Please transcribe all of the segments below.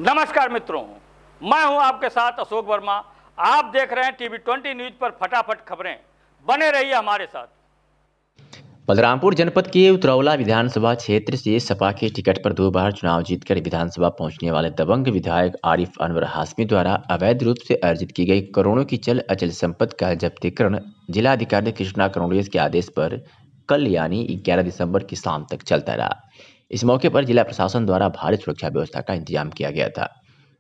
नमस्कार मित्रों, मैं हूं आपके साथ अशोक वर्मा। आप देख रहे हैं टीवी 20 न्यूज पर फटाफट खबरें। बने रहिए हमारे साथ। बलरामपुर जनपद के उतरौला विधानसभा क्षेत्र से सपा के टिकट पर 2 बार चुनाव जीतकर विधानसभा पहुंचने वाले दबंग विधायक आरिफ अनवर हाशमी द्वारा अवैध रूप से अर्जित की गई करोड़ों की चल अचल संपत्ति का जब्तीकरण जिलाधिकारी कृष्णा करोड़िया के आदेश पर कल यानी 11 दिसंबर की शाम तक चलता रहा। इस मौके पर जिला प्रशासन द्वारा भारी सुरक्षा व्यवस्था का इंतजाम किया गया था।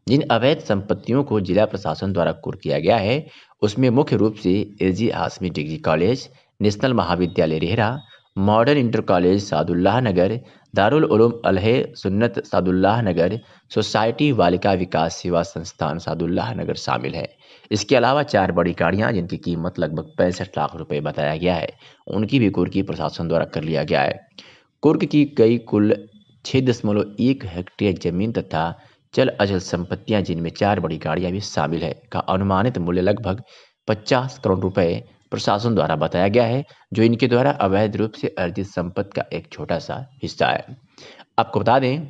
जिन अवैध संपत्तियों को जिला प्रशासन द्वारा कुर्क किया गया है उसमें मुख्य रूप से AG Hashmi degree college, national Mahavidyalaya Rehra, modern inter college Sadullah Nagar, Darul Uloom Ahle Sunnat Sadullah नगर, सोसाइटी बालिका विकास सेवा संस्थान सादुल्लाह नगर शामिल है। इसके अलावा 4 बड़ी गाड़ियां जिनकी कीमत लगभग 65 लाख रुपए बताया गया है, उनकी भी कुर्की प्रशासन द्वारा कर लिया गया है। कुर्क की गई कुल 6.1 हेक्टेयर जमीन तथा चल अचल संपत्तियां जिनमें 4 बड़ी गाड़ियां भी शामिल है का अनुमानित मूल्य लगभग 50 करोड़ रुपए प्रशासन द्वारा बताया गया है, जो इनके द्वारा अवैध रूप से अर्जित संपत्ति का एक छोटा सा हिस्सा है। आपको बता दें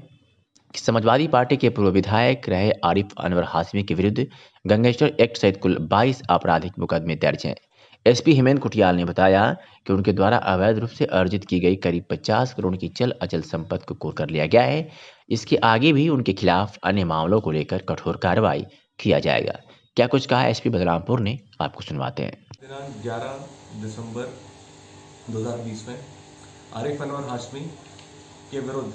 कि समाजवादी पार्टी के पूर्व विधायक रहे आरिफ अनवर हाशमी के विरुद्ध गैंगस्टर एक्ट सहित कुल 22 आपराधिक मुकदमे दर्ज हैं। एसपी हेमंत कुटियाल ने बताया कि उनके द्वारा अवैध रूप से अर्जित की गई करीब 50 करोड़ की चल अचल संपत्ति को कुर्क कर लिया गया है। इसके आगे भी उनके खिलाफ अन्य मामलों को लेकर कठोर कार्रवाई किया जाएगा। क्या कुछ कहा एसपी बलरामपुर ने, आपको सुनवाते हैं। दिनांक 11 दिसंबर 2020 में आरिफ अनवर हाशमी के विरुद्ध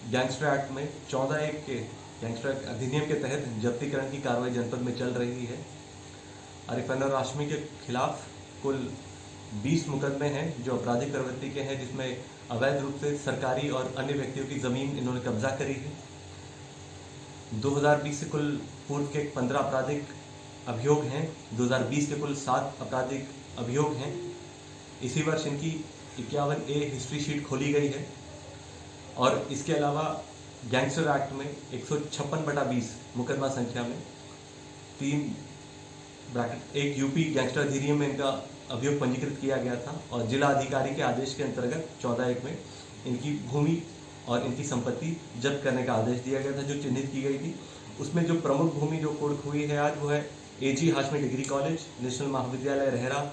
गैंगस्टर एक्ट में 14(1) के गैंगस्टर अधिनियम के तहत जब्तीकरण की कार्रवाई जनपद में चल रही है। आरिफ अनवर हाशमी के खिलाफ कुल 20 मुकदमे हैं जो आपराधिक प्रवृत्ति के हैं, जिसमें अवैध रूप से सरकारी और अन्य व्यक्तियों की जमीन इन्होंने कब्जा करी है। 2020 से कुल पूर्व के 15 आपराधिक अभियोग हैं। 2020 के कुल 7 आपराधिक अभियोग हैं। इसी वर्ष इनकी 51A हिस्ट्री शीट खोली गई है और इसके अलावा गैंगस्टर एक्ट में 156/20 मुकदमा संख्या में 1 यूपी गैंगस्टर अधिनियम में इनका अभियोग पंजीकृत किया गया था और जिला अधिकारी के आदेश के अंतर्गत 14(1) में इनकी भूमि और इनकी संपत्ति जब्त करने का आदेश दिया गया था, जो चिन्हित की गई थी। उसमें जो प्रमुख भूमि जो कुर्क हुई है आज, वो है एजी Hashmi degree college, national Mahavidyalaya RERA,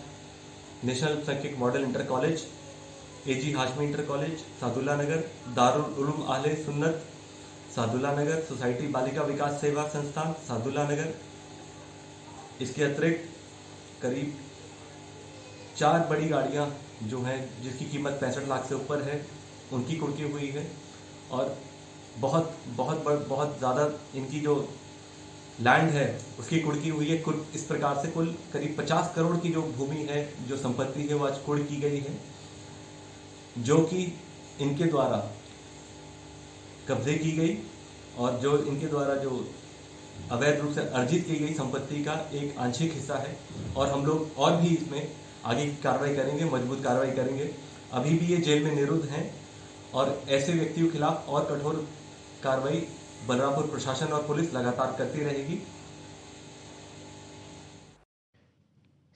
national शैक्षिक मॉडल इंटर कॉलेज, एजी हाशमी इंटर कॉलेज सादुल्ला नगर, दारुल उलूम आहले सुन्नत सादुल्ला नगर, सोसाइटी बालिका विकास सेवा संस्थान सादुल्ला नगर। इसके अतिरिक्त करीब 4 बड़ी गाड़ियां जो हैं जिसकी कीमत 65 लाख से ऊपर है, उनकी कुर्की हुई है और बहुत ज़्यादा इनकी जो लैंड है उसकी कुर्की हुई है। कुल इस प्रकार से कुल करीब 50 करोड़ की जो भूमि है, जो संपत्ति है, वो आज कुर्क की गई है, जो कि इनके द्वारा कब्जे की गई और जो इनके द्वारा जो अवैध रूप से अर्जित की गई संपत्ति का एक आंशिक हिस्सा है। और हम लोग और भी इसमें आगे की कार्रवाई करेंगे, मजबूत कार्रवाई करेंगे। अभी भी ये जेल में निरुद्ध हैं और ऐसे व्यक्तियों के खिलाफ और कठोर कार्रवाई बलरामपुर प्रशासन और पुलिस लगातार करती रहेगी।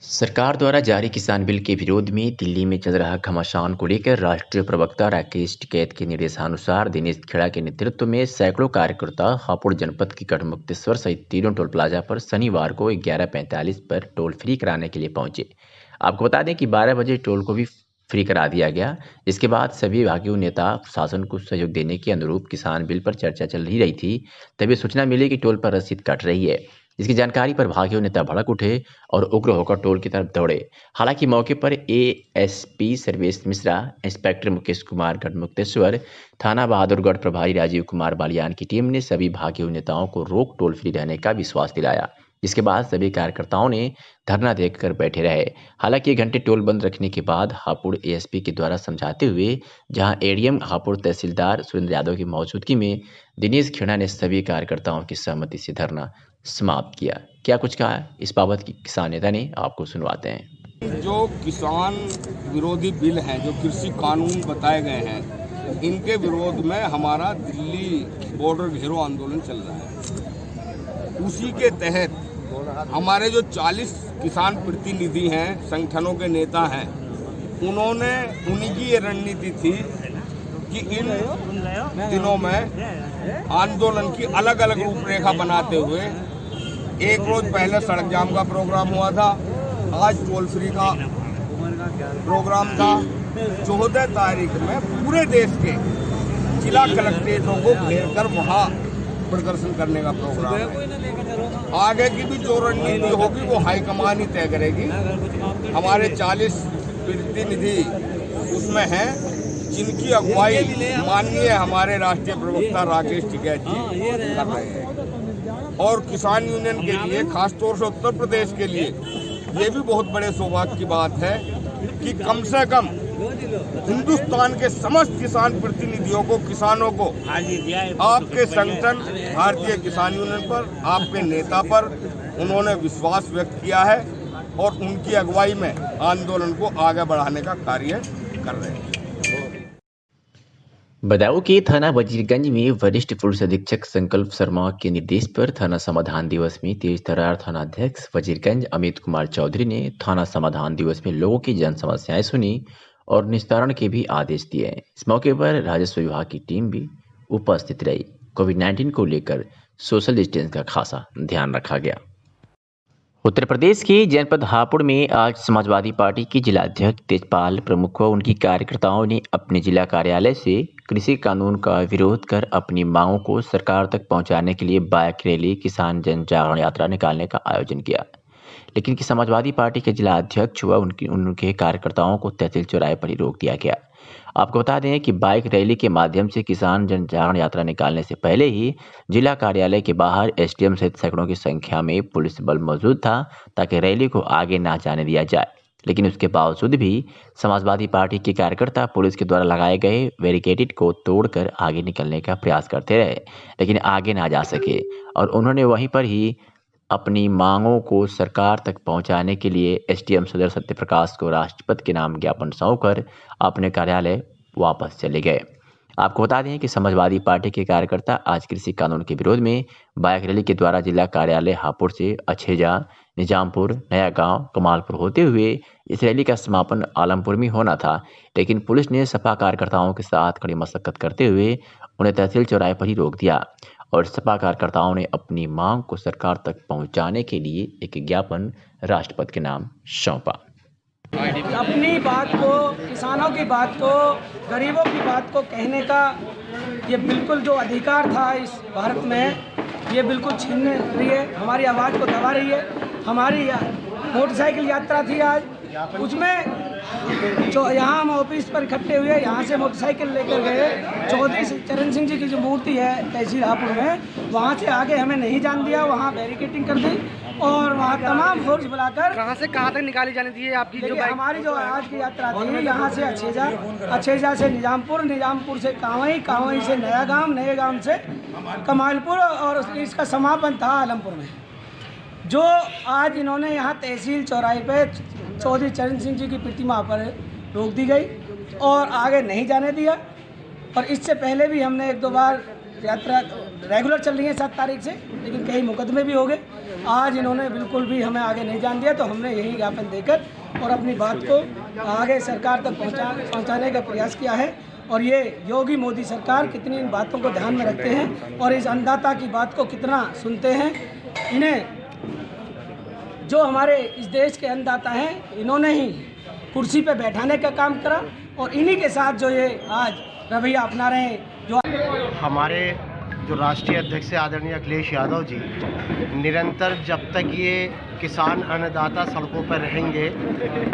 सरकार द्वारा जारी किसान बिल के विरोध में दिल्ली में चल रहा घमासान को लेकर राष्ट्रीय प्रवक्ता राकेश टिकैत के निर्देशानुसार दिनेश खेड़ा के नेतृत्व में सैकड़ों कार्यकर्ता हापुड़ जनपद के गढ़मुक्तेश्वर सहित तीनों टोल प्लाजा पर शनिवार को 11:45 पर टोल फ्री कराने के लिए पहुंचे। आपको बता दें कि 12 बजे टोल को भी फ्री करा दिया गया। इसके बाद सभी विभागीय नेता प्रशासन को सहयोग देने के अनुरूप किसान बिल पर चर्चा चल ही रही थी, तभी सूचना मिली कि टोल पर रसीद कट रही है। इसकी जानकारी पर भागीय नेता भड़क उठे और उग्र होकर टोल की तरफ दौड़े। हालांकि मौके पर एएसपी सर्वेश मिश्रा, इंस्पेक्टर मुकेश कुमार गढ़मुक्तेश्वर, थाना बहादुरगढ़ प्रभारी राजीव कुमार बालियान की टीम ने सभी भागीय नेताओं को रोक टोल फ्री रहने का विश्वास दिलाया। जिसके बाद सभी कार्यकर्ताओं ने धरना देकर बैठे रहे। हालांकि 1 घंटे टोल बंद रखने के बाद हापुड़ एएसपी के द्वारा समझाते हुए जहां एडीएम हापुड़ तहसीलदार सुरेंद्र यादव की मौजूदगी में दिनेश खेड़ा ने सभी कार्यकर्ताओं की सहमति से धरना समाप्त किया। क्या कुछ कहा इस बाबत की किसान नेता ने, आपको सुनवाते हैं। जो किसान विरोधी बिल हैं, जो कृषि कानून बताए गए हैं, इनके विरोध में हमारा दिल्ली बॉर्डर घेरो आंदोलन चल रहा है। उसी के तहत हमारे जो 40 किसान प्रतिनिधि हैं, संगठनों के नेता हैं, उन्होंने उन्हीं की ये रणनीति थी कि इन दिनों में आंदोलन की अलग अलग रूपरेखा बनाते हुए एक रोज पहले सड़क जाम का प्रोग्राम हुआ था, आज टोल फ्री का प्रोग्राम था। 14 तारीख में पूरे देश के जिला कलेक्ट्रेटों को घेर कर वहाँ प्रदर्शन करने का प्रोग्राम है। आगे की भी जो रणनीति होगी वो हाईकमान ही तय करेगी। हमारे 40 प्रतिनिधि उसमें हैं जिनकी अगुवाई माननीय हमारे राष्ट्रीय प्रवक्ता राकेश टिकैत जी कर रहे हैं। और किसान यूनियन के लिए, खासतौर से उत्तर प्रदेश के लिए, ये भी बहुत बड़े सौभाग्य की बात है कि कम से कम हिंदुस्तान के समस्त किसान प्रतिनिधियों को, किसानों को आपके संगठन भारतीय किसान यूनियन पर, आपके नेता पर उन्होंने विश्वास व्यक्त किया है और उनकी अगुवाई में आंदोलन को आगे बढ़ाने का कार्य कर रहे हैं। बदायूं के थाना वजीरगंज में वरिष्ठ पुलिस अधीक्षक संकल्प शर्मा के निर्देश पर थाना समाधान दिवस में तेज तर्रार थानाध्यक्ष वजीरगंज अमित कुमार चौधरी ने थाना समाधान दिवस में लोगों की जन समस्याएं सुनी और निस्तारण के भी आदेश दिए। इस मौके पर राजस्व विभाग की टीम भी उपस्थित रही। कोविड-19 को लेकर सोशल डिस्टेंस का खासा ध्यान रखा गया। उत्तर प्रदेश के जनपद हापुड़ में आज समाजवादी पार्टी के जिलाध्यक्ष तेजपाल प्रमुख व उनकी कार्यकर्ताओं ने अपने जिला कार्यालय से कृषि कानून का विरोध कर अपनी मांगों को सरकार तक पहुंचाने के लिए बाइक रैली, किसान जन जागरण यात्रा निकालने का आयोजन किया। लेकिन कि समाजवादी पार्टी के जिला अध्यक्ष व उनके कार्यकर्ताओं को तहसील चौराहे पर ही रोक दिया गया। आपको बता दें कि बाइक रैली के माध्यम से किसान जन जागरण यात्रा निकालने से पहले ही जिला कार्यालय के बाहर एसडीएम सहित सैकड़ों की संख्या में पुलिस बल मौजूद था ताकि रैली को आगे ना जाने दिया जाए। लेकिन उसके बावजूद भी समाजवादी पार्टी के कार्यकर्ता पुलिस के द्वारा लगाए गए बैरिकेड को तोड़कर आगे निकलने का प्रयास करते रहे, लेकिन आगे ना जा सके और उन्होंने वहीं पर ही अपनी मांगों को सरकार तक पहुंचाने के लिए एसडीएम सदर सत्यप्रकाश को राष्ट्रपति के नाम ज्ञापन सौंपकर अपने कार्यालय वापस चले गए। आपको बता दें कि समाजवादी पार्टी के कार्यकर्ता आज कृषि कानून के विरोध में बाइक रैली के द्वारा जिला कार्यालय हापुड़ से अछेजा, निजामपुर, नया गांव, कमालपुर होते हुए इस रैली का समापन आलमपुर में होना था, लेकिन पुलिस ने सपा कार्यकर्ताओं के साथ कड़ी मशक्कत करते हुए उन्हें तहसील चौराहे पर ही रोक दिया और सपा कार्यकर्ताओं ने अपनी मांग को सरकार तक पहुंचाने के लिए एक ज्ञापन राष्ट्रपति के नाम सौंपा। अपनी बात को, किसानों की बात को, गरीबों की बात को कहने का ये बिल्कुल जो अधिकार था इस भारत में, ये बिल्कुल छीन रही है, हमारी आवाज़ को दबा रही है। हमारी मोटरसाइकिल यात्रा थी आज, उसमें जो यहाँ हम ऑफिस पर इकट्ठे हुए, यहाँ से मोटरसाइकिल लेकर गए। चौधरी चरण सिंह जी की जो मूर्ति है तहसील हापुड़ में, वहाँ से आगे हमें नहीं जान दिया, वहाँ बैरिकेटिंग कर दी और वहाँ तमाम फोर्स बुलाकर कहाँ से कहाँ तक निकाली जानी थी आपकी जो बाइक? हमारी जो आज की यात्रा थी, यहाँ से अछेजा, अछेजा से निजामपुर, निजामपुर से कांवई, कांवई से नया गांव, नए गांव से कमालपुर और इसका समापन था आलमपुर में। जो आज इन्होंने यहाँ तहसील चौराहे पे चौधरी चरण सिंह जी की प्रतिमा पर रोक दी गई और आगे नहीं जाने दिया। और इससे पहले भी हमने एक दो बार यात्रा रेगुलर चल रही है 7 तारीख से, लेकिन कई मुकदमे भी हो गए। आज इन्होंने बिल्कुल भी हमें आगे नहीं जान दिया, तो हमने यही ज्ञापन देकर और अपनी बात को आगे सरकार तक पहुँचाने का प्रयास किया है। और ये योगी मोदी सरकार कितनी इन बातों को ध्यान में रखते हैं और इस अन्नदाता की बात को कितना सुनते हैं। इन्हें जो हमारे इस देश के अन्नदाता हैं, इन्होंने ही कुर्सी पे बैठाने का काम करा और इन्हीं के साथ जो ये आज रवैया अपना रहे हैं। जो हमारे जो राष्ट्रीय अध्यक्ष है आदरणीय अखिलेश यादव जी, निरंतर जब तक ये किसान अन्नदाता सड़कों पर रहेंगे,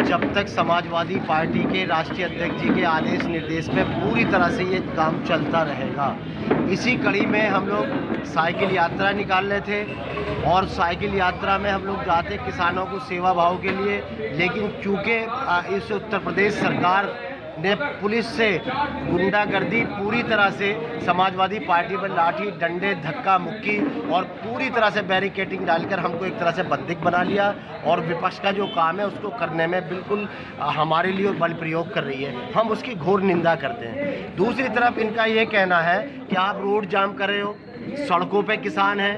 जब तक समाजवादी पार्टी के राष्ट्रीय अध्यक्ष जी के आदेश निर्देश में पूरी तरह से ये काम चलता रहेगा। इसी कड़ी में हम लोग साइकिल यात्रा निकाल रहे थे और साइकिल यात्रा में हम लोग जाते किसानों को सेवा भाव के लिए, लेकिन चूँकि इस उत्तर प्रदेश सरकार ने पुलिस से गुंडागर्दी पूरी तरह से समाजवादी पार्टी पर लाठी डंडे धक्का मुक्की और पूरी तरह से बैरिकेडिंग डालकर हमको एक तरह से बंदिक बना लिया और विपक्ष का जो काम है उसको करने में बिल्कुल हमारे लिए बल प्रयोग कर रही है। हम उसकी घोर निंदा करते हैं। दूसरी तरफ इनका ये कहना है कि आप रोड जाम कर रहे हो, सड़कों पे किसान हैं,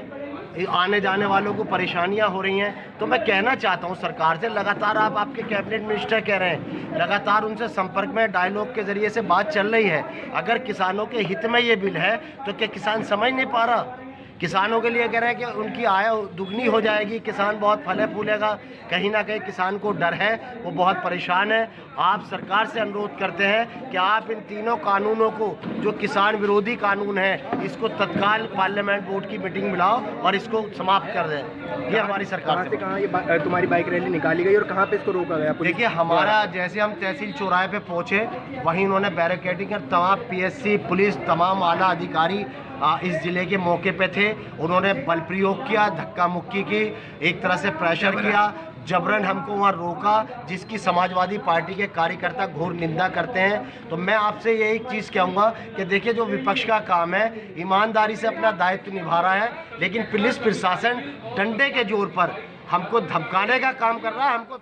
आने जाने वालों को परेशानियां हो रही हैं। तो मैं कहना चाहता हूं सरकार से, लगातार आपके कैबिनेट मिनिस्टर कह रहे हैं, लगातार उनसे संपर्क में डायलॉग के जरिए से बात चल रही है। अगर किसानों के हित में ये बिल है तो क्या किसान समझ नहीं पा रहा? किसानों के लिए कह रहे हैं कि उनकी आय दुगनी हो जाएगी, किसान बहुत फले फूलेगा। कहीं ना कहीं किसान को डर है, वो बहुत परेशान है। आप सरकार से अनुरोध करते हैं कि आप इन तीनों कानूनों को, जो किसान विरोधी कानून है, इसको तत्काल पार्लियामेंट बोर्ड की मीटिंग बुलाओ और इसको समाप्त कर दें। ये हमारी सरकार से। कहाँ ये तुम्हारी बाइक रैली निकाली गई और कहाँ पे इसको रोका गया? देखिए, हमारा जैसे हम तहसील चौराहे पे पहुंचे, वहीं उन्होंने बैरिकेडिंग कर, तमाम पीएससी पुलिस, तमाम आला अधिकारी इस जिले के मौके पे थे। उन्होंने बल प्रयोग किया, धक्का मुक्की की, एक तरह से प्रेशर किया, जबरन हमको वहाँ रोका, जिसकी समाजवादी पार्टी के कार्यकर्ता घोर निंदा करते हैं। तो मैं आपसे यही चीज़ कहूँगा कि देखिए, जो विपक्ष का काम है, ईमानदारी से अपना दायित्व निभा रहा है, लेकिन पुलिस प्रशासन डंडे के जोर पर हमको धमकाने का काम कर रहा है। हमको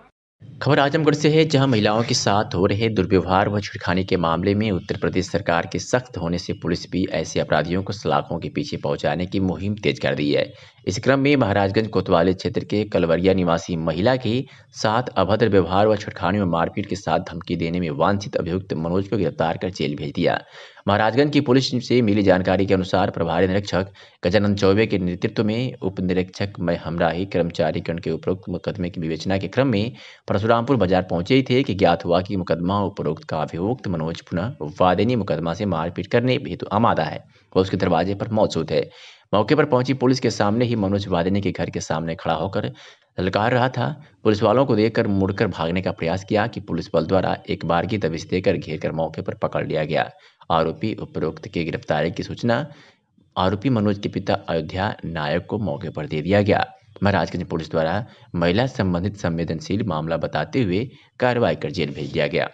खबर आजमगढ़ से है, जहां महिलाओं के साथ हो रहे दुर्व्यवहार व छेड़खानी के मामले में उत्तर प्रदेश सरकार के सख्त होने से पुलिस भी ऐसे अपराधियों को सलाखों के पीछे पहुंचाने की मुहिम तेज कर दी है। इस क्रम में महाराजगंज कोतवाली क्षेत्र के कलवरिया निवासी महिला के साथ अभद्र व्यवहार व छेड़खानी व मारपीट के साथ धमकी देने में वांछित अभियुक्त मनोज को गिरफ्तार कर जेल भेज दिया। महाराजगंज की पुलिस से मिली जानकारी के अनुसार प्रभारी निरीक्षक गजानंद चौबे के नेतृत्व में उप निरीक्षक में हमराही कर्मचारीगण के उपरोक्त मुकदमे की विवेचना के क्रम में परशुरामपुर बाजार पहुंचे ही थे कि ज्ञात हुआ कि मुकदमा उपरोक्त का अभियुक्त मनोज पुनः वादिनी मुकदमा से मारपीट करने हेतु आमादा है और उसके दरवाजे पर मौजूद है। मौके पर पहुंची पुलिस के सामने ही मनोज वादिनी के घर के सामने खड़ा होकर ललकार रहा था। पुलिस वालों को देखकर मुड़कर भागने का प्रयास किया कि पुलिस बल द्वारा एक बार की दबिश देकर घेर कर मौके पर पकड़ लिया गया। आरोपी उपरोक्त की गिरफ्तारी की सूचना आरोपी मनोज के पिता अयोध्या नायक को मौके पर दे दिया गया। महाराजगंज पुलिस द्वारा महिला संबंधित संवेदनशील मामला बताते हुए कार्रवाई कर जेल भेज दिया गया।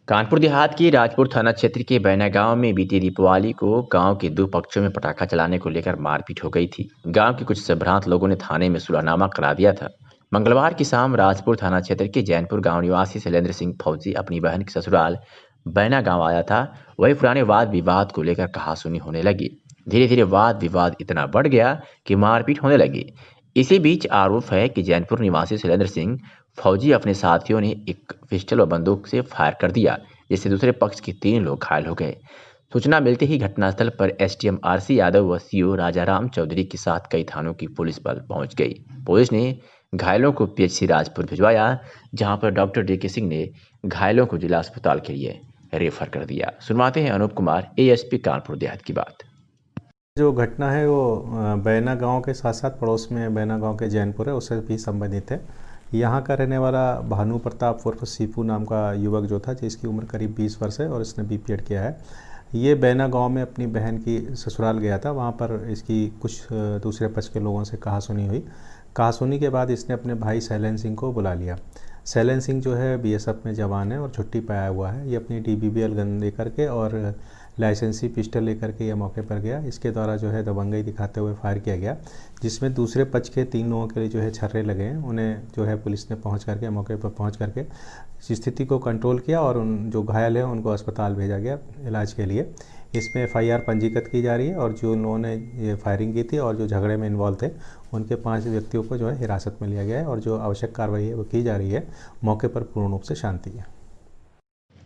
कानपुर देहात की राजपुर थाना क्षेत्र के बैना गांव में बीती दीपावली को गांव के दो पक्षों में पटाखा चलाने को लेकर मारपीट हो गई थी। गांव के कुछ संभ्रांत लोगों ने थाने में सुलहनामा करा दिया था। मंगलवार की शाम राजपुर थाना क्षेत्र के जैनपुर गांव निवासी शैलेंद्र सिंह फौजी अपनी बहन के ससुराल बैना गांव आया था। वही पुराने वाद विवाद को लेकर कहासुनी होने लगी। धीरे धीरे वाद विवाद इतना बढ़ गया कि मारपीट होने लगी। इसी बीच आरोप है कि जैनपुर निवासी शैलेंद्र सिंह फौजी अपने साथियों ने एक पिस्टल व बंदूक से फायर कर दिया, जिससे दूसरे पक्ष के 3 लोग घायल हो गए। सूचना मिलते ही घटनास्थल पर एसडीएम आरसी यादव व सीओ राजाराम चौधरी के साथ कई थानों की पुलिस बल पहुंच गई। पुलिस ने घायलों को पीएचसी राजपुर भिजवाया, जहां पर डॉक्टर डीके सिंह ने घायलों को जिला अस्पताल के लिए रेफर कर दिया। सुनवाते हैं अनूप कुमार एएसपी कानपुर देहात की बात। जो घटना है वो बैना गांव के साथ साथ पड़ोस में बैना गांव के जैनपुर है, उससे भी संबंधित है। यहाँ का रहने वाला भानु प्रताप उर्फ सीपू नाम का युवक जो था, जिसकी उम्र करीब 20 वर्ष है और इसने बीपीएड किया है, ये बैना गांव में अपनी बहन की ससुराल गया था। वहाँ पर इसकी कुछ दूसरे पक्ष के लोगों से कहासुनी हुई। कहासुनी के बाद इसने अपने भाई शैलेंद्र सिंह को बुला लिया। शैलेंद्र सिंह जो है बीएसएफ में जवान है और छुट्टी पे आया हुआ है। ये अपनी डीबीबीएल गन लेकर के और लाइसेंसी पिस्टल लेकर के ये मौके पर गया। इसके द्वारा जो है दबंगई दिखाते हुए फायर किया गया, जिसमें दूसरे पक्ष के 3 लोगों के लिए जो है छर्रे लगे हैं। उन्हें जो है पुलिस ने पहुंच करके मौके पर पहुंच करके स्थिति को कंट्रोल किया और उन जो घायल हैं उनको अस्पताल भेजा गया इलाज के लिए। इसमें एफआईआर पंजीकृत की जा रही है और जो लोगों ने ये फायरिंग की थी और जो झगड़े में इन्वॉल्व थे, उनके 5 व्यक्तियों को जो है हिरासत में लिया गया है और जो आवश्यक कार्रवाई है वो की जा रही है। मौके पर पूर्ण रूप से शांति है।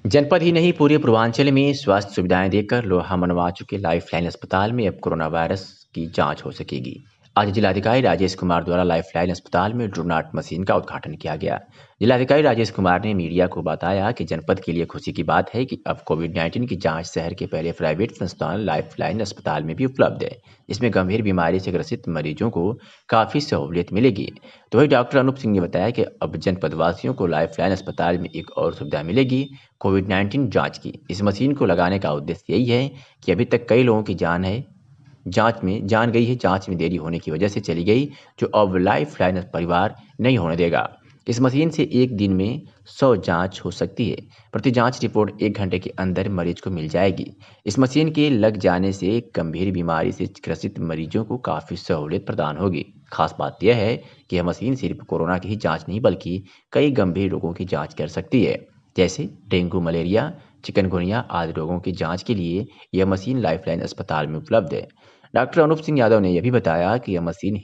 जनपद ही नहीं, पूरे पूर्वांचल में स्वास्थ्य सुविधाएं देकर लोहा मनवा चुके लाइफलाइन अस्पताल में अब कोरोना वायरस की जांच हो सकेगी। आज जिलाधिकारी राजेश कुमार द्वारा लाइफलाइन अस्पताल में ड्रोनाट मशीन का उद्घाटन किया गया। जिलाधिकारी राजेश कुमार ने मीडिया को बताया कि जनपद के लिए खुशी की बात है कि अब कोविड-19 की जांच शहर के पहले प्राइवेट संस्थान लाइफलाइन अस्पताल में भी उपलब्ध है। इसमें गंभीर बीमारी से ग्रसित मरीजों को काफ़ी सहूलियत मिलेगी। तो वही डॉक्टर अनूप सिंह ने बताया कि अब जनपद वासियों को लाइफलाइन अस्पताल में एक और सुविधा मिलेगी, कोविड-19 जाँच की। इस मशीन को लगाने का उद्देश्य यही है कि अभी तक कई लोगों की जान गई है, जांच में देरी होने की वजह से चली गई, जो अब लाइफलाइन परिवार नहीं होने देगा। इस मशीन से एक दिन में 100 जांच हो सकती है। प्रति जांच रिपोर्ट 1 घंटे के अंदर मरीज को मिल जाएगी। इस मशीन के लग जाने से गंभीर बीमारी से ग्रसित मरीजों को काफ़ी सहूलियत प्रदान होगी। खास बात यह है कि यह मशीन सिर्फ कोरोना की ही जाँच नहीं बल्कि कई गंभीर रोगों की जाँच कर सकती है, जैसे डेंगू, मलेरिया, चिकनगुनिया आदि रोगों की जांच के लिए यह मशीन लाइफलाइन अस्पताल में उपलब्ध है। डॉक्टर अनूप सिंह यादव ने यह भी बताया कि यह मशीन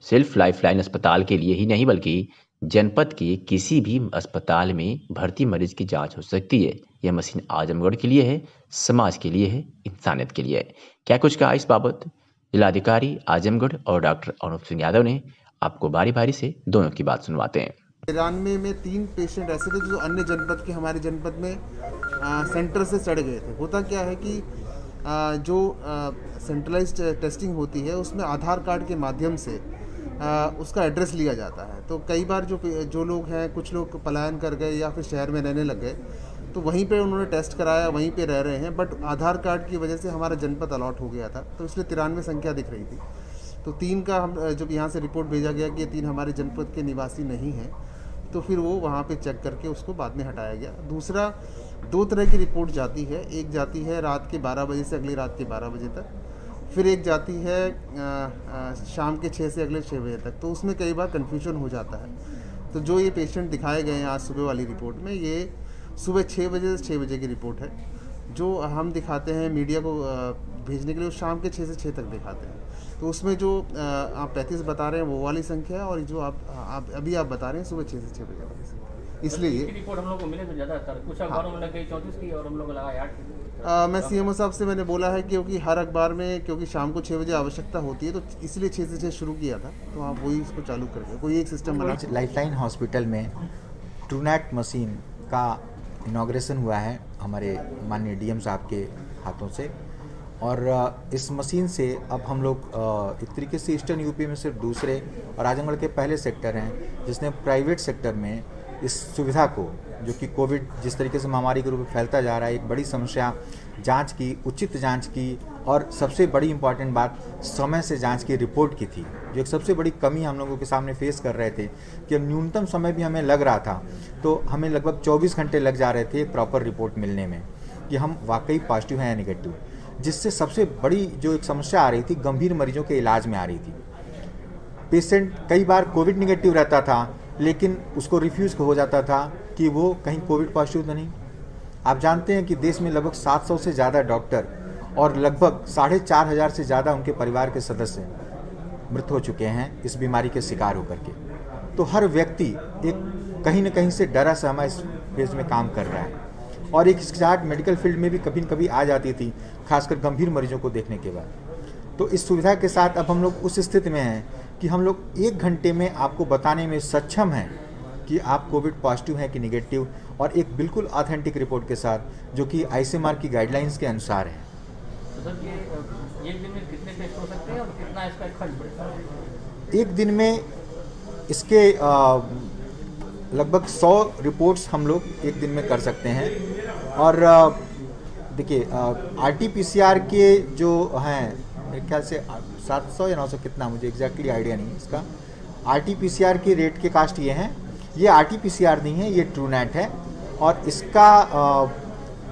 सेल्फ लाइफलाइन अस्पताल के लिए ही नहीं बल्कि जनपद के किसी भी अस्पताल में भर्ती मरीज की जांच हो सकती है। यह मशीन आजमगढ़ के लिए है, समाज के लिए है, इंसानियत के लिए है। क्या कुछ कहा इस बाबत जिलाधिकारी आजमगढ़ और डॉक्टर अनूप सिंह यादव ने, आपको बारी बारी से दोनों की बात सुनवाते हैं। 93 में 3 पेशेंट ऐसे थे जो अन्य जनपद के हमारे जनपद में सेंटर से चढ़ गए थे। होता क्या है कि जो सेंट्रलाइज्ड टेस्टिंग होती है उसमें आधार कार्ड के माध्यम से उसका एड्रेस लिया जाता है। तो कई बार जो लोग हैं, कुछ लोग पलायन कर गए या फिर शहर में रहने लग गए, तो वहीं पे उन्होंने टेस्ट कराया, वहीं पे रह रहे हैं, बट आधार कार्ड की वजह से हमारा जनपद अलॉट हो गया था, तो इसलिए 93 संख्या दिख रही थी। तो 3 का हम जब यहाँ से रिपोर्ट भेजा गया कि ये 3 हमारे जनपद के निवासी नहीं हैं, तो फिर वो वहाँ पे चेक करके उसको बाद में हटाया गया। दूसरा, 2 तरह की रिपोर्ट जाती है। एक जाती है रात के 12 बजे से अगली रात के 12 बजे तक, फिर एक जाती है शाम के 6 से अगले 6 बजे तक। तो उसमें कई बार कन्फ्यूजन हो जाता है। तो जो ये पेशेंट दिखाए गए हैं आज सुबह वाली रिपोर्ट में, ये सुबह 6 बजे से 6 बजे की रिपोर्ट है। जो हम दिखाते हैं मीडिया को भेजने के लिए, शाम के 6 से 6 तक दिखाते हैं। तो उसमें जो आप 35 बता रहे हैं वो वाली संख्या है, और जो आप अभी बता रहे हैं सुबह 6 से 6 बजे वाली, इसलिए ये रिपोर्ट हम लोग को मिले तो ज़्यादातर कुछ अखबारों में लग गई 34 की और हम लोग लगा 8 की। मैं सीएमओ साहब से मैंने बोला है क्योंकि हर अखबार में क्योंकि शाम को 6 बजे आवश्यकता होती है, तो इसलिए 6 से 6 शुरू किया था। तो आप वही इसको चालू करके कोई एक सिस्टम बना। लाइफलाइन हॉस्पिटल में ट्रूनेट मशीन का इनॉग्रेशन हुआ है हमारे माननीय डीएम साहब के हाथों से, और इस मशीन से अब हम लोग एक तरीके से ईस्टर्न यूपी में सिर्फ दूसरे और आजमगढ़ के पहले सेक्टर हैं जिसने प्राइवेट सेक्टर में इस सुविधा को, जो कि कोविड जिस तरीके से महामारी के रूप में फैलता जा रहा है, एक बड़ी समस्या, जांच की, उचित जांच की, और सबसे बड़ी इम्पॉर्टेंट बात, समय से जांच की रिपोर्ट की थी, जो एक सबसे बड़ी कमी हम लोगों के सामने फेस कर रहे थे कि न्यूनतम समय भी हमें लग रहा था, तो हमें लगभग 24 घंटे लग जा रहे थे प्रॉपर रिपोर्ट मिलने में कि हम वाकई पॉजिटिव हैं या नेगेटिव, जिससे सबसे बड़ी जो एक समस्या आ रही थी, गंभीर मरीजों के इलाज में आ रही थी। पेशेंट कई बार कोविड निगेटिव रहता था, लेकिन उसको रिफ्यूज़ हो जाता था कि वो कहीं कोविड पॉजिटिव तो नहीं। आप जानते हैं कि देश में लगभग 700 से ज़्यादा डॉक्टर और लगभग 4500 से ज़्यादा उनके परिवार के सदस्य मृत हो चुके हैं इस बीमारी के शिकार होकर के। तो हर व्यक्ति एक कहीं न कहीं से डरा सहमा इस फेज में काम कर रहा है, और एक हिचकिचाहट मेडिकल फील्ड में भी कभी न कभी आ जाती थी, खासकर गंभीर मरीजों को देखने के बाद। तो इस सुविधा के साथ अब हम लोग उस स्थिति में हैं कि हम लोग 1 घंटे में आपको बताने में सक्षम हैं कि आप कोविड पॉजिटिव हैं कि निगेटिव, और एक बिल्कुल ऑथेंटिक रिपोर्ट के साथ, जो कि आईसीएमआर की गाइडलाइंस के अनुसार है। तो सर ये एक दिन में कितने टेस्ट हो सकते हैं और कितना इसका खर्च पड़ता है? एक दिन में इसके लगभग 100 रिपोर्ट्स हम लोग एक दिन में कर सकते हैं। और देखिए RT-PCR के जो हैं, मेरे ख्याल से 700 या 900 कितना, मुझे एग्जैक्टली आइडिया नहीं है इसका। RT-PCR के रेट के कास्ट ये हैं। ये RT-PCR नहीं है, ये ट्रूनेट है, और इसका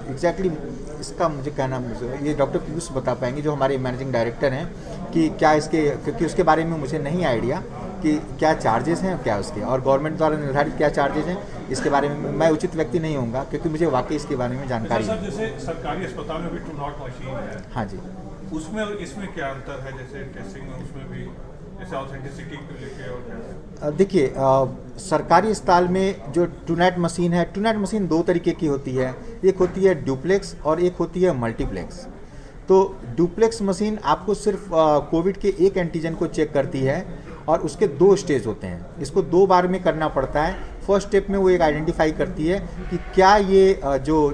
एग्जैक्टली इसका मुझे कहना, ये डॉक्टर पीयूष बता पाएंगे जो हमारे मैनेजिंग डायरेक्टर हैं, कि क्या इसके, क्योंकि उसके बारे में मुझे नहीं आइडिया कि क्या चार्जेस हैं, क्या उसके, और गवर्नमेंट द्वारा निर्धारित क्या चार्जेस हैं, इसके बारे में मैं उचित व्यक्ति नहीं होऊंगा, क्योंकि मुझे वाकई इसके बारे में जानकारी है। जैसे सरकारी अस्पताल में भी ट्रूनेट मशीन है, हाँ जी, उसमें और इसमें क्या अंतर है? जैसे टेस्टिंग में उसमें भी जैसे ऑथेंटिसिटी को लेके, और क्या? देखिए सरकारी अस्पताल में जो ट्रूनेट मशीन है, ट्रूनेट मशीन 2 तरीके की होती है, एक होती है डुप्लेक्स और एक होती है मल्टीप्लेक्स। तो डुप्लेक्स मशीन आपको सिर्फ कोविड के एक एंटीजन को चेक करती है, और उसके 2 स्टेज होते हैं, इसको 2 बार में करना पड़ता है। फर्स्ट स्टेप में वो एक आइडेंटिफाई करती है कि क्या ये जो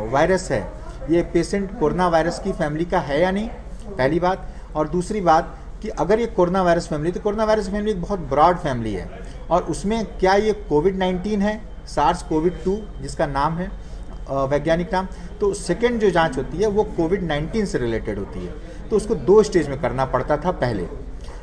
वायरस है, ये पेशेंट कोरोना वायरस की फैमिली का है या नहीं, पहली बात। और दूसरी बात कि अगर ये कोरोना वायरस फैमिली, तो कोरोना वायरस फैमिली एक बहुत ब्रॉड फैमिली है, और उसमें क्या ये कोविड-19 है, SARS-CoV-2 जिसका नाम है वैज्ञानिक नाम। तो सेकेंड जो जांच होती है वो कोविड-19 से रिलेटेड होती है, तो उसको 2 स्टेज में करना पड़ता था पहले।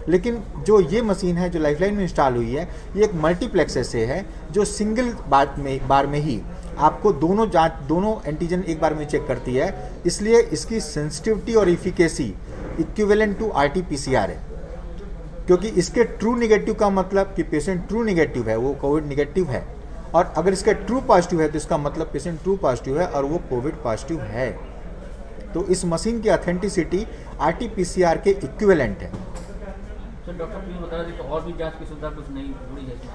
लेकिन जो ये मशीन है जो लाइफलाइन में इंस्टॉल हुई है, ये एक मल्टीप्लेक्स ऐसे है जो सिंगल बार में ही आपको दोनों एंटीजन एक बार में चेक करती है, इसलिए इसकी सेंसिटिविटी और इफिकेसी इक्विवेलेंट टू RT-PCR है। क्योंकि इसके ट्रू निगेटिव का मतलब कि पेशेंट ट्रू निगेटिव है, वो कोविड निगेटिव है, और अगर इसका ट्रू पॉजिटिव है तो इसका मतलब पेशेंट ट्रू पॉजिटिव है और वो कोविड पॉजिटिव है। तो इस मशीन की ऑथेंटिसिटी RT-PCR के इक्विवेलेंट है। तो डॉक्टर प्लीज बता रहे थे कि और भी जांच की सुविधा कुछ नहीं जुड़ी है इसमें?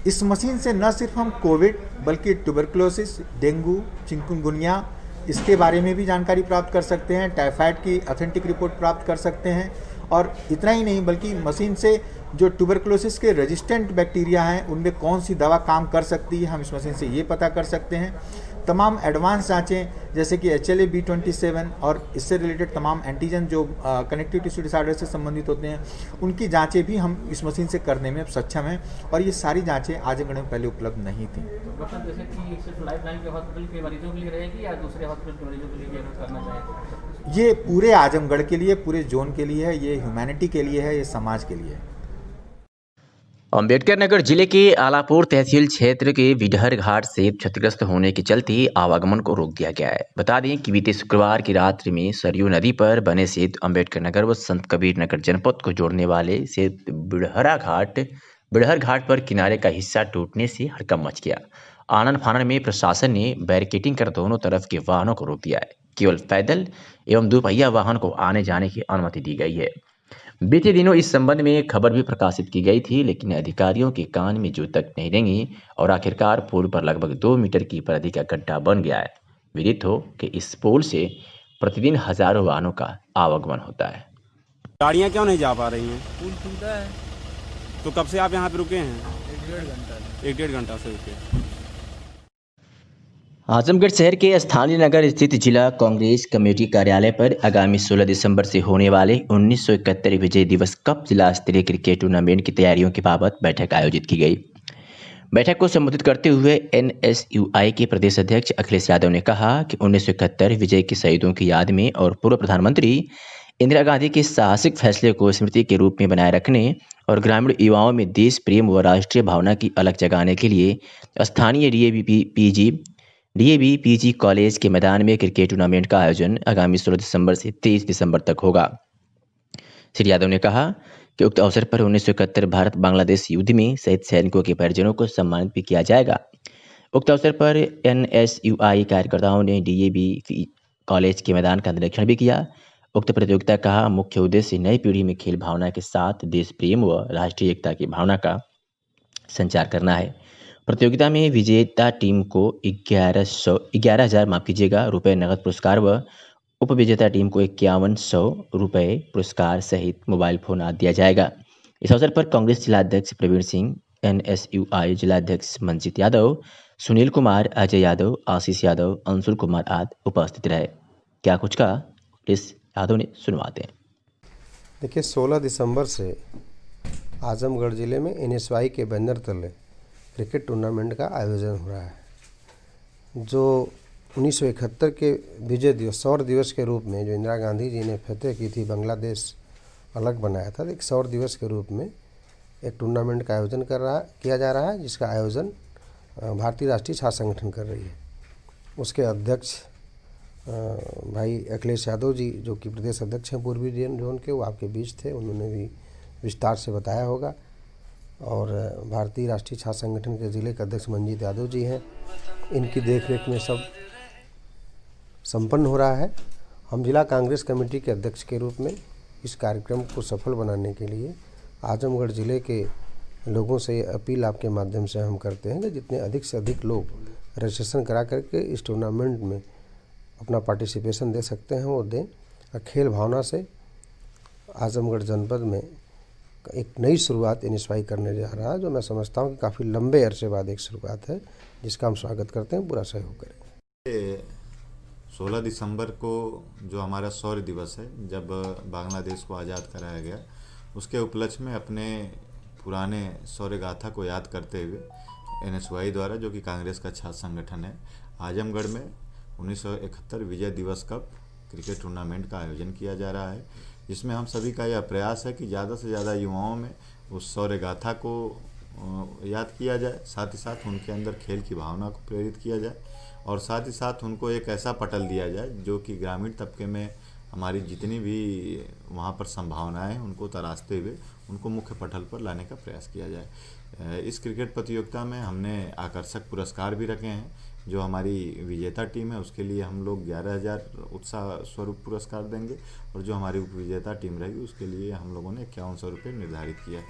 इस मशीन से न सिर्फ हम कोविड बल्कि ट्यूबरकुलोसिस, डेंगू, चिकनगुनिया इसके बारे में भी जानकारी प्राप्त कर सकते हैं, टाइफाइड की ऑथेंटिक रिपोर्ट प्राप्त कर सकते हैं, और इतना ही नहीं बल्कि मशीन से जो ट्यूबरकुलोसिस के रेजिस्टेंट बैक्टीरिया हैं उनमें कौन सी दवा काम कर सकती है हम इस मशीन से ये पता कर सकते हैं। तमाम एडवांस जांचें जैसे कि HLA-B27 और इससे रिलेटेड तमाम एंटीजन जो कनेक्टिव टिश्यू डिसऑर्डर से संबंधित होते हैं उनकी जांचें भी हम इस मशीन से करने में सक्षम हैं, और ये सारी जांचें आजमगढ़ में पहले उपलब्ध नहीं थी। डॉक्टर जैसे कि सिर्फ लाइफलाइन के हॉस्पिटल के मरीजों के लिए रहेगी या दूसरे हॉस्पिटल के मरीजों के लिए भी अगर करना चाहें? ये पूरे आजमगढ़ के लिए, पूरे जोन के लिए है, ये ह्यूमैनिटी के लिए है, ये समाज के लिए है। अम्बेडकर नगर जिले के आलापुर तहसील क्षेत्र के विडहर घाट से क्षतिग्रस्त होने के चलते आवागमन को रोक दिया गया है। बता दें कि बीते शुक्रवार की रात्रि में सरयू नदी पर बने सेतु अम्बेडकर नगर व संत कबीर नगर जनपद को जोड़ने वाले सेतु बिडहर घाट पर किनारे का हिस्सा टूटने से हड़कंप मच गया। आनन फानन में प्रशासन ने बैरिकेडिंग कर दोनों तरफ के वाहनों को रोक दिया है। केवल पैदल एवं दोपहिया वाहन को आने जाने की अनुमति दी गई है। बीते दिनों इस संबंध में खबर भी प्रकाशित की गई थी, लेकिन अधिकारियों के कान में जू तक नहीं रेंगी और आखिरकार पुल पर लगभग 2 मीटर की परिधि का गड्ढा बन गया है। विदित हो कि इस पुल से प्रतिदिन हजारों वाहनों का आवागमन होता है। गाड़ियाँ क्यों नहीं जा पा रही हैं? पुल टूटा है। तो कब से आप यहाँ पे रुके हैं? 1-1.5 घंटा से रुके। आजमगढ़ शहर के स्थानीय नगर स्थित जिला कांग्रेस कमेटी कार्यालय पर आगामी 16 दिसंबर से होने वाले 1971 विजय दिवस कप जिला स्तरीय क्रिकेट टूर्नामेंट की तैयारियों के बाबत बैठक आयोजित की गई। बैठक को संबोधित करते हुए NSUI के प्रदेश अध्यक्ष अखिलेश यादव ने कहा कि 1971 विजय के शहीदों की याद में और पूर्व प्रधानमंत्री इंदिरा गांधी के साहसिक फैसले को स्मृति के रूप में बनाए रखने और ग्रामीण युवाओं में देश प्रेम व राष्ट्रीय भावना की अलग जगाने के लिए स्थानीय DAV PG कॉलेज के मैदान में क्रिकेट टूर्नामेंट का आयोजन आगामी 16 दिसंबर से 23 दिसंबर तक होगा। श्री यादव ने कहा कि उक्त अवसर पर 1971 भारत बांग्लादेश युद्ध में शहीद सैनिकों के परिजनों को सम्मानित भी किया जाएगा। उक्त अवसर पर NSUI कार्यकर्ताओं ने DAV कॉलेज के मैदान का निरीक्षण भी किया। उक्त प्रतियोगिता का मुख्य उद्देश्य नई पीढ़ी में खेल भावना के साथ देश प्रेम व राष्ट्रीय एकता की भावना का संचार करना है। प्रतियोगिता में विजेता टीम को 11,000 रुपये नगद पुरस्कार व उपविजेता टीम को 5100 रुपये पुरस्कार सहित मोबाइल फोन आदि दिया जाएगा। इस अवसर पर कांग्रेस जिलाध्यक्ष प्रवीण सिंह, NSUI जिलाध्यक्ष मंजित यादव, सुनील कुमार, अजय यादव, आशीष यादव, अंशुल कुमार आदि उपस्थित रहे। क्या कुछ कहा इस यादव ने, सुनवाते हैं। देखिए, 16 दिसंबर से आजमगढ़ जिले में NSUI के बैनर तले क्रिकेट टूर्नामेंट का आयोजन हो रहा है। जो 1971 के विजय दिवस, सौर दिवस के रूप में जो इंदिरा गांधी जी ने फतेह की थी, बांग्लादेश अलग बनाया था, एक सौर दिवस के रूप में एक टूर्नामेंट का आयोजन किया जा रहा है, जिसका आयोजन भारतीय राष्ट्रीय छात्र संगठन कर रही है। उसके अध्यक्ष भाई अखिलेश यादव जी, जो कि प्रदेश अध्यक्ष हैं पूर्वी जोन के, वो आपके बीच थे, उन्होंने भी विस्तार से बताया होगा। और भारतीय राष्ट्रीय छात्र संगठन के ज़िले के अध्यक्ष मंजीत यादव जी हैं, इनकी देखरेख में सब संपन्न हो रहा है। हम जिला कांग्रेस कमेटी के अध्यक्ष के रूप में इस कार्यक्रम को सफल बनाने के लिए आजमगढ़ ज़िले के लोगों से अपील आपके माध्यम से हम करते हैं कि जितने अधिक से अधिक लोग रजिस्ट्रेशन करा करके इस टूर्नामेंट में अपना पार्टिसिपेशन दे सकते हैं वो दें। और खेल भावना से आजमगढ़ जनपद में एक नई शुरुआत NSUI करने जा रहा है, जो मैं समझता हूँ कि काफ़ी लंबे अरसे बाद एक शुरुआत है, जिसका हम स्वागत करते हैं, पूरा सहयोग करेंगे। 16 दिसंबर को जो हमारा शौर्य दिवस है, जब बांग्लादेश को आज़ाद कराया गया, उसके उपलक्ष्य में अपने पुराने शौर्य गाथा को याद करते हुए NSUI द्वारा, जो कि कांग्रेस का छात्र संगठन है, आजमगढ़ में 1971 विजय दिवस कप क्रिकेट टूर्नामेंट का आयोजन किया जा रहा है, जिसमें हम सभी का यह प्रयास है कि ज़्यादा से ज़्यादा युवाओं में उस शौर्य गाथा को याद किया जाए, साथ ही साथ उनके अंदर खेल की भावना को प्रेरित किया जाए, और साथ ही साथ उनको एक ऐसा पटल दिया जाए जो कि ग्रामीण तबके में हमारी जितनी भी वहाँ पर संभावनाएं हैं, उनको तराशते हुए उनको मुख्य पटल पर लाने का प्रयास किया जाए। इस क्रिकेट प्रतियोगिता में हमने आकर्षक पुरस्कार भी रखे हैं, जो हमारी विजेता टीम है उसके लिए हम लोग 11,000 उत्साह स्वरूप पुरस्कार देंगे, और जो हमारी उपविजेता टीम रहेगी उसके लिए हम लोगों ने 5100 रुपये निर्धारित किया है।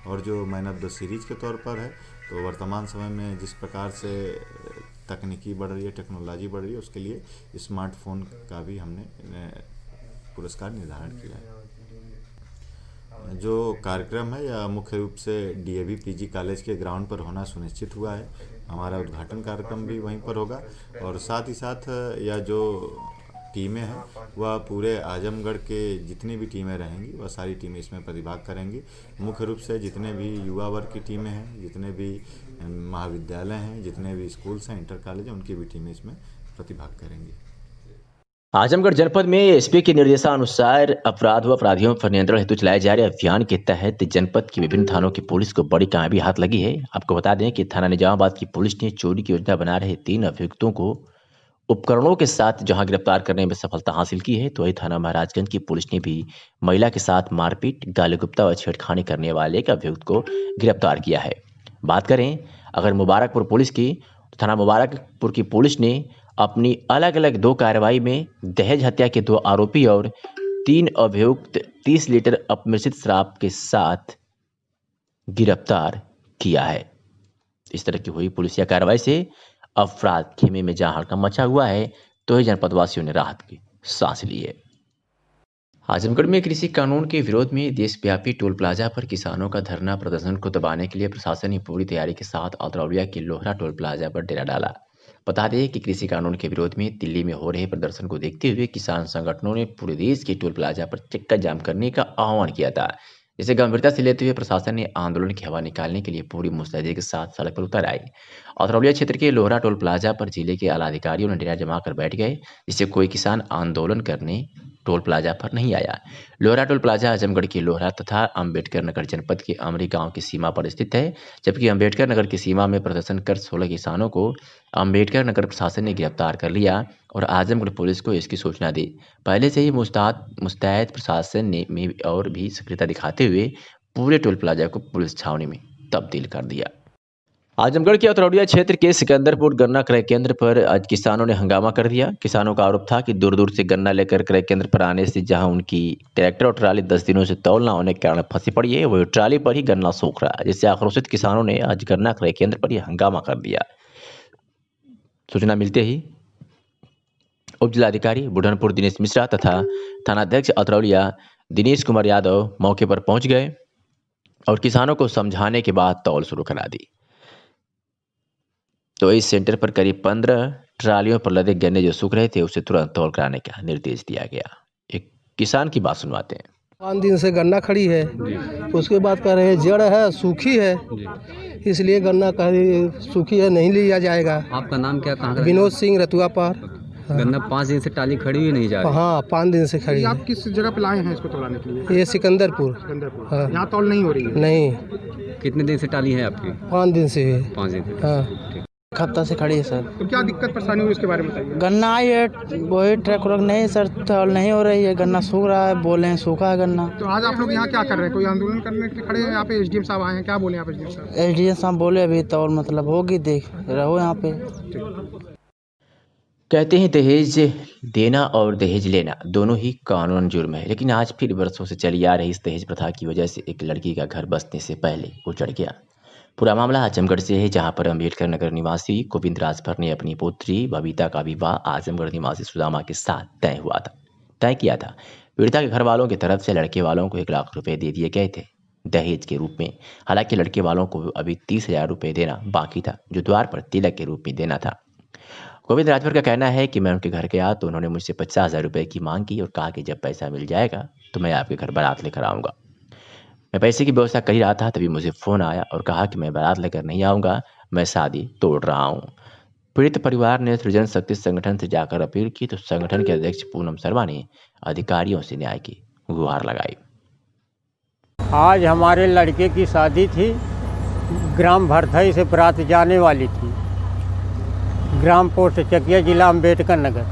और जो मैन ऑफ द सीरीज़ के तौर पर है, तो वर्तमान समय में जिस प्रकार से तकनीकी बढ़ रही है, टेक्नोलॉजी बढ़ रही है, उसके लिए स्मार्टफोन का भी हमने पुरस्कार निर्धारण किया है। जो कार्यक्रम है यह मुख्य रूप से DAV PG कॉलेज के ग्राउंड पर होना सुनिश्चित हुआ है। हमारा उद्घाटन कार्यक्रम भी वहीं पर होगा, और साथ ही साथ यह जो टीमें हैं वह पूरे आजमगढ़ के जितनी भी टीमें रहेंगी वह सारी टीमें इसमें प्रतिभाग करेंगी। मुख्य रूप से जितने भी युवा वर्ग की टीमें हैं, जितने भी महाविद्यालय हैं, जितने भी स्कूल्स हैं, इंटर कॉलेज हैं, उनकी भी टीमें इसमें प्रतिभाग करेंगी। आजमगढ़ जनपद में एसपी के निर्देशानुसार अपराध व अपराधियों पर नियंत्रण हेतु चलाए जा रहे अभियान के तहत जनपद की विभिन्न थानों की पुलिस को बड़ी कामयाबी हाथ लगी है। आपको बता दें कि थाना निजामाबाद की पुलिस ने चोरी की योजना बना रहे 3 अभियुक्तों को उपकरणों के साथ जहां गिरफ्तार करने में सफलता हासिल की है, तो वही थाना महाराजगंज की पुलिस ने भी महिला के साथ मारपीट, गाली गुप्ता व छेड़खानी करने वाले एक अभियुक्त को गिरफ्तार किया है। बात करें अगर मुबारकपुर पुलिस की, तो थाना मुबारकपुर की पुलिस ने अपनी अलग अलग 2 कार्रवाई में दहेज हत्या के 2 आरोपी और 3 अभियुक्त 30 लीटर अपमिश्रित शराब के साथ गिरफ्तार किया है। इस तरह की हुई पुलिसिया कार्रवाई से अपराध खेमे में जहां हड़कंप मचा हुआ है, तो ही जनपदवासियों ने राहत की सांस ली है। आजमगढ़ में कृषि कानून के विरोध में देशव्यापी टोल प्लाजा पर किसानों का धरना प्रदर्शन को दबाने के लिए प्रशासन ने पूरी तैयारी के साथ अतरौलिया के लोहरा टोल प्लाजा पर डेरा डाला। बता दें कि कृषि कानून के विरोध में दिल्ली में हो रहे प्रदर्शन को देखते हुए किसान संगठनों ने पूरे देश के टोल प्लाजा पर चक्का जाम करने का आह्वान किया था, जिसे गंभीरता से लेते हुए प्रशासन ने आंदोलन की हवा निकालने के लिए पूरी मुस्तैदी के साथ सड़क पर उतर आई। अतरौलिया क्षेत्र के लोहरा टोल प्लाजा पर जिले के आला अधिकारियों ने डेरा जमा कर बैठ गए, जिससे कोई किसान आंदोलन करने टोल प्लाजा पर नहीं आया। लोहरा टोल प्लाजा आजमगढ़ के लोहरा तथा अंबेडकर नगर जनपद के अमरी गांव की सीमा पर स्थित है, जबकि अंबेडकर नगर की सीमा में प्रदर्शन कर 16 किसानों को अंबेडकर नगर प्रशासन ने गिरफ्तार कर लिया और आजमगढ़ पुलिस को इसकी सूचना दी। पहले से ही मुस्तैद प्रशासन ने में और भी सक्रियता दिखाते हुए पूरे टोल प्लाजा को पुलिस छावनी में तब्दील कर दिया। आजमगढ़ के अतरौलिया क्षेत्र के सिकंदरपुर गन्ना क्रय केंद्र पर आज किसानों ने हंगामा कर दिया। किसानों का आरोप था कि दूर दूर से गन्ना लेकर क्रय केंद्र पर आने से जहां उनकी ट्रैक्टर और ट्राली 10 दिनों से तौल न होने के कारण फंसी पड़ी है, वही ट्राली पर ही गन्ना सूख रहा है, जिससे आक्रोशित किसानों ने आज गन्ना क्रय केंद्र पर ही हंगामा कर दिया। सूचना मिलते ही उप जिलाधिकारी बुढ़नपुर दिनेश मिश्रा तथा थानाध्यक्ष अतरौलिया दिनेश कुमार यादव मौके पर पहुंच गए और किसानों को समझाने के बाद तौल शुरू करा दी। तो इस सेंटर पर करीब 15 ट्रालियों पर लदे गन्ने जो सूख रहे थे उसे तुरंत तौल कराने का निर्देश दिया गया। एक किसान की बात सुनवाते हैं। 5 दिन से गन्ना खड़ी है, उसके बाद कह रहे हैं जड़ है, सूखी है, इसलिए गन्ना सूखी है, नहीं लिया जाएगा। आपका नाम क्या, कहाँ? विनोद सिंह, रतुआ पार। गन्ना 5 दिन से टाली खड़ी हुई नहीं जा रही। हाँ, 5 दिन से खड़ी। आप किस जगह पे लाए हैं इसको तोड़ाने के लिए? ये सिकंदरपुर। हाँ। यहाँ तौल नहीं हो रही है? नहीं। कितने दिन से टाली है आपकी? 5 दिन से है। 5 दिन से। हाँ, हफ्ता से खड़ी है सर। तो क्या दिक्कत परेशानी हुई इसके बारे में बताइए। गन्ना आई है, वही ट्रक व्रक नहीं सर, तौल नहीं हो रही है, गन्ना सूख रहा है, बोले हैं सूखा है गन्ना। तो आज आप लोग यहाँ क्या कर रहे हैं? कोई आंदोलन करने के लिए खड़े हैं? यहाँ पे SDM साहब आए हैं, क्या बोले आप SDM साहब? SDM साहब बोले अभी तौल मतलब होगी, देख रहो यहाँ पे। कहते हैं दहेज देना और दहेज लेना दोनों ही कानूनन जुर्म है, लेकिन आज फिर वर्षों से चली आ रही इस दहेज प्रथा की वजह से एक लड़की का घर बसने से पहले उजड़ गया। पूरा मामला आजमगढ़ से है, जहां पर अंबेडकर नगर निवासी गोविंद राजभर ने अपनी पुत्री बबीता का विवाह आजमगढ़ निवासी सुदामा के साथ तय किया था। पीड़िता के घर वालों की तरफ से लड़के वालों को 1 लाख रुपए दे दिए गए थे दहेज के रूप में। हालांकि लड़के वालों को अभी 30,000 रुपये देना बाकी था, जो द्वार पर तिलक के रूप में देना था। गोविंद राजभर का कहना है कि मैं उनके घर गया तो उन्होंने मुझसे 50,000 रुपये की मांग की और कहा कि जब पैसा मिल जाएगा तो मैं आपके घर बारात लेकर आऊँगा। मैं पैसे की व्यवस्था कर ही रहा था, तभी मुझे फ़ोन आया और कहा कि मैं बारात लेकर नहीं आऊँगा, मैं शादी तोड़ रहा हूँ। पीड़ित परिवार ने सृजन शक्ति संगठन से जाकर अपील की तो संगठन के अध्यक्ष पूनम शर्मा ने अधिकारियों से न्याय की गुहार लगाई। आज हमारे लड़के की शादी थी, ग्राम भरथई से बारात जाने वाली थी, ग्राम पोस्ट चकिया, जिला अंबेडकर नगर।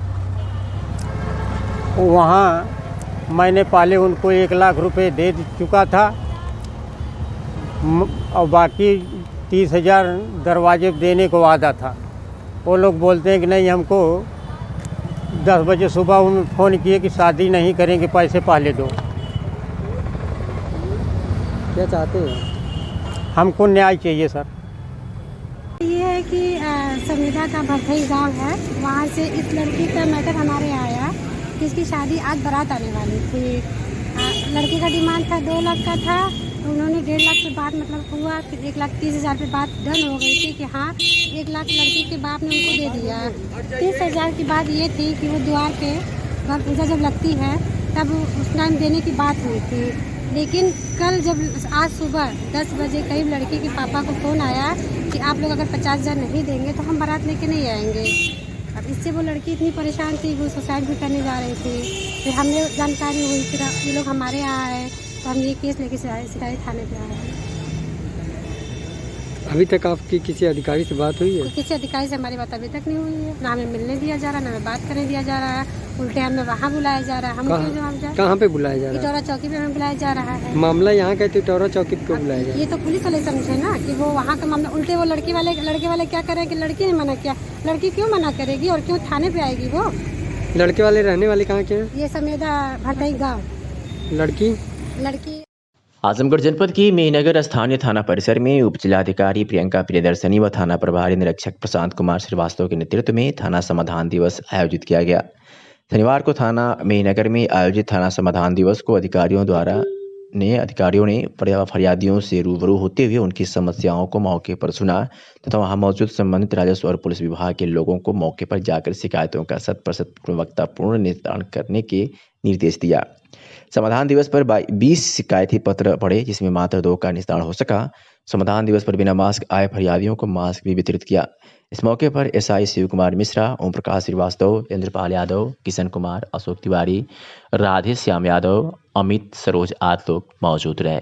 वहाँ मैंने पहले उनको 1 लाख रुपए दे चुका था और बाकी 30,000 दरवाजे देने को वादा था। वो लोग बोलते हैं कि नहीं, हमको 10 बजे सुबह उन्होंने फ़ोन किए कि शादी नहीं करेंगे, पैसे पहले दो। क्या चाहते हैं? हमको न्याय चाहिए सर। ये है कि संविदा का भरथई गांव है, वहाँ से इस लड़की का मैटर हमारे आया कि इसकी शादी आज बारात आने वाली थी। लड़की का डिमांड था 2 लाख का था, उन्होंने 1.5 लाख के बाद मतलब हुआ, फिर 1,30,000 पे बात डन हो गई थी कि हाँ 1 लाख लड़की के बाप ने उनको दे दिया। 30,000 की बात ये थी कि वो द्वार पे घर पूजा जब लगती है तब उस टाइम देने की बात हुई थी। लेकिन कल जब आज सुबह 10 बजे करीब लड़की के पापा को फ़ोन आया कि आप लोग अगर 50,000 नहीं देंगे तो हम बारात लेके नहीं आएंगे। अब इससे वो लड़की इतनी परेशान थी, वो सुसाइड भी करने जा रही थी। फिर हमने जानकारी हुई, फिर ये लोग हमारे यहाँ आए तो हम ये केस लेके सिराई थाने पे आए हैं। अभी तक आपकी किसी अधिकारी से बात हुई है? किसी अधिकारी से हमारी बात अभी तक नहीं हुई है, ना हमें मिलने दिया जा रहा, ना हमें बात करने दिया जा रहा है। उल्टे हमें वहाँ बुलाया जा रहा है। हम क्यों जवाब जाए? कहाँ पे बुलाया जा रहा है? इटौरा चौकी पे हमें बुलाया जा रहा है। मामला यहाँ का इटौरा चौकी पे बुलाया जा रहा है? ये तो पुलिस वाले समझे ना कि वो वहाँ का मामला, उल्टे वो लड़के वाले क्या करें कि लड़की ने मना किया। लड़की क्यों मना करेगी और क्यों थाने पे आएगी वो? लड़के वाले रहने वाले कहाँ के हैं? ये समेदा भरथई गाँव। लड़की आजमगढ़ जनपद की मेहनगर स्थानीय थाना परिसर में उप जिलाधिकारी प्रियंका प्रियदर्शनी व थाना प्रभारी निरीक्षक प्रशांत कुमार श्रीवास्तव के नेतृत्व में थाना समाधान दिवस आयोजित किया गया। शनिवार को थाना मेहनगर में आयोजित थाना समाधान दिवस को अधिकारियों ने फरियादियों से रूबरू होते हुए उनकी समस्याओं को मौके पर सुना तथा वहां मौजूद संबंधित राजस्व और पुलिस विभाग के लोगों को मौके पर जाकर शिकायतों का 100% गुणवत्तापूर्ण निस्तारण करने के निर्देश दिया। समाधान दिवस पर 20 शिकायती पत्र पड़े, जिसमें मात्र 2 का निस्तारण हो सका। समाधान दिवस पर बिना मास्क आए फरियादियों को मास्क भी वितरित किया। इस मौके पर एसआई शिव कुमार मिश्रा, ओम प्रकाश श्रीवास्तव, इंद्रपाल यादव, किशन कुमार, अशोक तिवारी, राधे श्याम यादव, अमित सरोज आदि लोग मौजूद रहे।